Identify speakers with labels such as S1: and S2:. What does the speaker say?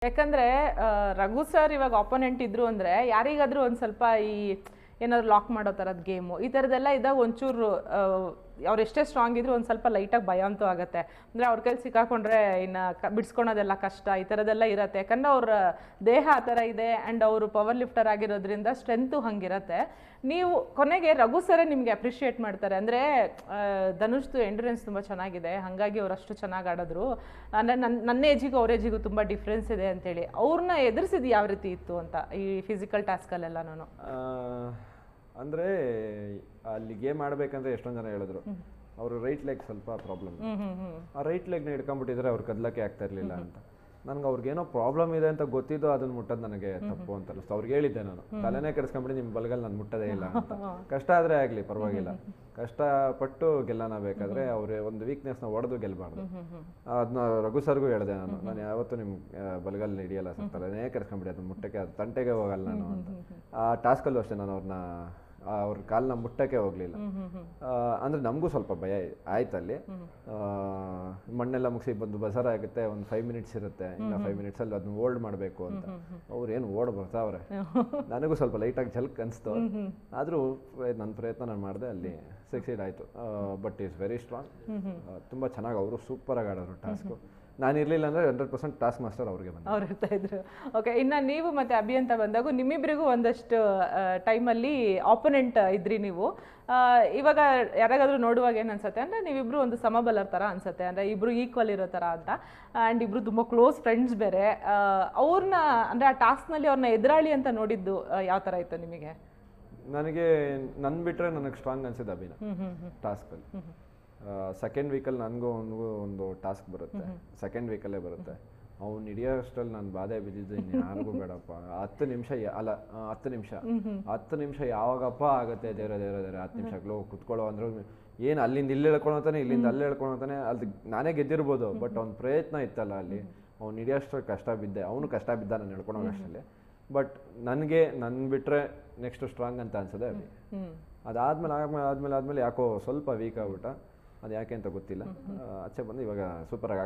S1: ಯಾಕಂದ್ರೆ ರಘು ಸರ್ ಇವಾಗ ಆಪೋನೆಂಟ್ ಇದ್ರು ಅಂದ್ರೆ ಯಾರಿಗಾದ್ರೂ ಒಂದ್ ಸ್ವಲ್ಪ ಈ ಏನಾದ್ರು ಲಾಕ್ ಮಾಡೋ ತರದ್ ಗೇಮು ಈ ತರದೆಲ್ಲ ಇದ್ದಾಗ ಒಂಚೂರು ಅವ್ರು ಎಷ್ಟೇ ಸ್ಟ್ರಾಂಗ್ ಇದ್ರು ಒಂದ್ ಸ್ವಲ್ಪ ಲೈಟಾಗಿ ಭಯ ಅಂತೂ ಆಗತ್ತೆ. ಅಂದ್ರೆ ಅವ್ರ ಕೈಲಿ ಸಿಕ್ಕಾಕೊಂಡ್ರೆ ಇನ್ನ ಬಿಡಿಸ್ಕೊಳೋದೆಲ್ಲ ಕಷ್ಟ, ಈ ಥರದ್ದೆಲ್ಲ ಇರತ್ತೆ. ಯಾಕಂದ್ರೆ ಅವ್ರ ದೇಹ ಆ ಥರ ಇದೆ ಆ್ಯಂಡ್ ಅವರು ಪವರ್ ಲಿಫ್ಟರ್ ಆಗಿರೋದ್ರಿಂದ ಸ್ಟ್ರೆಂತು ಹಂಗಿರತ್ತೆ. ನೀವು ಕೊನೆಗೆ ರಘು ಸರೇ ನಿಮಗೆ ಅಪ್ರಿಷಿಯೇಟ್ ಮಾಡ್ತಾರೆ. ಅಂದರೆ ಧನುಷ್ದು ಎಂಡ್ಯೂರೆನ್ಸ್ ತುಂಬ ಚೆನ್ನಾಗಿದೆ, ಹಾಗಾಗಿ ಅವ್ರು ಅಷ್ಟು ಚೆನ್ನಾಗಿ ಆಡಿದ್ರು. ಅಂದರೆ ನನ್ನ ಏಜಿಗೂ ಅವ್ರ ಏಜಿಗೂ ತುಂಬ ಡಿಫ್ರೆನ್ಸ್ ಇದೆ ಅಂತೇಳಿ ಅವ್ರನ್ನ ಎದುರಿಸಿದ್ದು ಯಾವ ರೀತಿ ಇತ್ತು ಅಂತ ಈ ಫಿಸಿಕಲ್ ಟಾಸ್ಕಲ್ಲೆಲ್ಲನೂ?
S2: ಅಂದರೆ ಅಲ್ಲಿ ಗೇಮ್ ಆಡಬೇಕಂದ್ರೆ ಎಷ್ಟೊಂದು ಜನ ಹೇಳಿದ್ರು ಅವರು ರೈಟ್ ಲೆಗ್ ಸ್ವಲ್ಪ ಪ್ರಾಬ್ಲಮ್, ಆ ರೈಟ್ ಲೆಗ್ನ ಹಿಡ್ಕೊಂಡ್ಬಿಟ್ಟಿದ್ರೆ ಅವ್ರು ಕದಲಕ್ಕೆ ಆಗ್ತಾ ಇರಲಿಲ್ಲ ಅಂತ. ನನಗೆ ಅವ್ರಿಗೇನೋ ಪ್ರಾಬ್ಲಮ್ ಇದೆ ಅಂತ ಗೊತ್ತಿದ್ದು ಅದನ್ನ ಮುಟ್ಟೋದು ನನಗೆ ತಪ್ಪು ಅಂತ ಅನಿಸ್ತು. ಅವ್ರಿಗೆ ಹೇಳಿದ್ದೆ ನಾನು, ತಲೆನೇ ಕೆಡಿಸ್ಕೊಂಬಿಟ್ಟು ನಿಮ್ಮ ಬಲಗಲ್ಲಿ ನಾನು ಮುಟ್ಟೋದೇ ಇಲ್ಲ ಅಂತ. ಕಷ್ಟ ಆದರೆ ಆಗಲಿ ಪರವಾಗಿಲ್ಲ, ಕಷ್ಟಪಟ್ಟು ಗೆಲ್ಲನ ಬೇಕಾದ್ರೆ ಅವ್ರ ಒಂದು ವೀಕ್ನೆಸ್ನ ಹೊಡೆದು ಗೆಲ್ಲಬಾರ್ದು. ಅದನ್ನ ರಘು ಸರ್ಗೂ ಹೇಳಿದೆ ನಾನು ಯಾವತ್ತೂ ನಿಮ್ಮ ಬಲಗಲ್ಲಿ ಹಿಡಿಯಲ್ಲ ಸರ್, ತಲೆನೇ ಕೆಡಿಸ್ಕೊಂಬಿಡಿ, ಅದನ್ನ ಮುಟ್ಟಕ್ಕೆ ಅದು ತಂಟೆಗೆ ಹೋಗಲ್ಲ ನಾನು ಅಂತ. ಆ ಟಾಸ್ಕಲ್ಲೂ ಅಷ್ಟೇ ನಾನು ಅವ್ರ ಕಾಲನ್ನ ಮುಟ್ಟಕ್ಕೆ ಹೋಗ್ಲಿಲ್ಲ. ಅಂದ್ರೆ ನಮಗೂ ಸ್ವಲ್ಪ ಭಯ ಆಯ್ತಲ್ಲಿ. ಮಣ್ಣೆಲ್ಲ ಮುಗಿಸಿ ಬಂದು ಬಜಾರ್ ಆಗುತ್ತೆ, ಒಂದು 5 ಮಿನಿಟ್ಸ್ ಇರುತ್ತೆ, ಇನ್ನು 5 ಮಿನಿಟ್ಸಲ್ಲಿ ಅದನ್ನ ಓಲ್ಡ್ ಮಾಡಬೇಕು ಅಂತ. ಅವ್ರು ಏನು ಓಡ್ ಬರ್ತಾವ್ರೆ, ನನಗೂ ಸ್ವಲ್ಪ ಲೈಟಾಗಿ ಝಲ್ಕ್ ಅನಿಸ್ತು. ಆದರೂ ನನ್ನ ಪ್ರಯತ್ನ ನಾನು ಮಾಡಿದೆ, ಅಲ್ಲಿ ಸಕ್ಸೀಡ್ ಆಯಿತು. ಬಟ್ ಈಸ್ ವೆರಿ ಸ್ಟ್ರಾಂಗ್, ತುಂಬ ಚೆನ್ನಾಗಿ ಅವರು ಸೂಪರಾಗಿ ಆಡೋರು ಟಾಸ್ಕು. ನಾನು ಇರಲಿಲ್ಲ ಅಂದರೆ 100% ಟಾಸ್ಕ್ ಮಾಸ್ಟರ್ ಅವ್ರಿಗೆ ಬಂದು
S1: ಅವ್ರು ಇರ್ತಾ ಇದ್ರು. ಓಕೆ, ಇನ್ನು ನೀವು ಮತ್ತು ಅಭಿ ಅಂತ ಬಂದಾಗ ನಿಮ್ಮಿಬ್ಬರಿಗೂ ಒಂದಷ್ಟು ಟೈಮಲ್ಲಿ ಆಪೋನೆಂಟ್ ಇದ್ರಿ ನೀವು. ಇವಾಗ ಯಾರಾಗಾದ್ರೂ ನೋಡುವಾಗ ಏನು ಅನ್ಸುತ್ತೆ ಅಂದರೆ ನೀವಿಬ್ಬರು ಒಂದು ಸಮಬಲರ ಥರ ಅನ್ಸುತ್ತೆ, ಅಂದರೆ ಇಬ್ಬರು ಈಕ್ವಲ್ ಇರೋ ಥರ ಅಂತ. ಆ್ಯಂಡ್ ಇಬ್ಬರು ತುಂಬ ಕ್ಲೋಸ್ ಫ್ರೆಂಡ್ಸ್ ಬೇರೆ. ಅವ್ರನ್ನ ಅಂದರೆ ಆ ಟಾಸ್ಕ್ನಲ್ಲಿ ಅವ್ರನ್ನ ಎದುರಾಳಿ ಅಂತ ನೋಡಿದ್ದು ಯಾವ ಥರ ಇತ್ತು ನಿಮಗೆ?
S2: ನನಗೆ ನನ್ನ ಬಿಟ್ಟರೆ ನನಗೆ ಸ್ಟ್ರಾಂಗ್ ಅನ್ಸಿದ್ದು ಅಭಿನ ಟಾಸ್ಕಲ್ಲಿ. ಸೆಕೆಂಡ್ ವೀಕಲ್ಲಿ ನನಗೂ ಅವನಿಗೂ ಒಂದು ಟಾಸ್ಕ್ ಬರುತ್ತೆ, ಸೆಕೆಂಡ್ ವೀಕಲ್ಲೇ ಬರುತ್ತೆ. ಅವ್ನು ಹಿಡಿಯೋ ಅಷ್ಟರಲ್ಲಿ ನಾನು ಬಾಧೆ ಬಿದ್ದಿದ್ದು ಇನ್ನು ಯಾರಿಗೂ ಬೇಡಪ್ಪ. 10 ನಿಮಿಷ ಅಲ್ಲ 10 ನಿಮಿಷ ಯಾವಾಗಪ್ಪ ಆಗುತ್ತೆ, ದೇವ್ರ 10 ನಿಮಿಷಗಳು ಕುತ್ಕೊಳ್ಳೋ ಅಂದ್ರು ಏನು ಅಲ್ಲಿಂದ ಇಲ್ಲಿ ಹೇಳ್ಕೊಳತಾನೆ, ಇಲ್ಲಿಂದ ಅಲ್ಲಿ ಹೇಳ್ಕೊಳತಾನೆ. ಅಲ್ಲಿ ನಾನೇ ಗೆದ್ದಿರ್ಬೋದು, ಬಟ್ ಅವ್ನ ಪ್ರಯತ್ನ ಇತ್ತಲ್ಲ ಅಲ್ಲಿ. ಅವ್ನು ಹಿಡಿಯೋಷ್ಟು ಕಷ್ಟ ಬಿದ್ದೆ, ಅವನು ಕಷ್ಟ ಬಿದ್ದ ನಾನು ಹೇಳ್ಕೊಳೋ ಅಷ್ಟರಲ್ಲಿ. ಬಟ್ ನನಗೆ ನನ್ನ ಬಿಟ್ಟರೆ ನೆಕ್ಸ್ಟ್ ಸ್ಟ್ರಾಂಗ್ ಅಂತ ಅನ್ಸದೆ ಅಭಿ. ಅದಾದ್ಮೇಲೆ ಯಾಕೋ ಸ್ವಲ್ಪ ವೀಕ್ ಆಗ್ಬಿಟ್ಟ, ಅದು ಯಾಕೆ ಅಂತ ಗೊತ್ತಿಲ್ಲ. ಆಚೆ ಬಂದು ಇವಾಗ ಸೂಪರಾಗಿ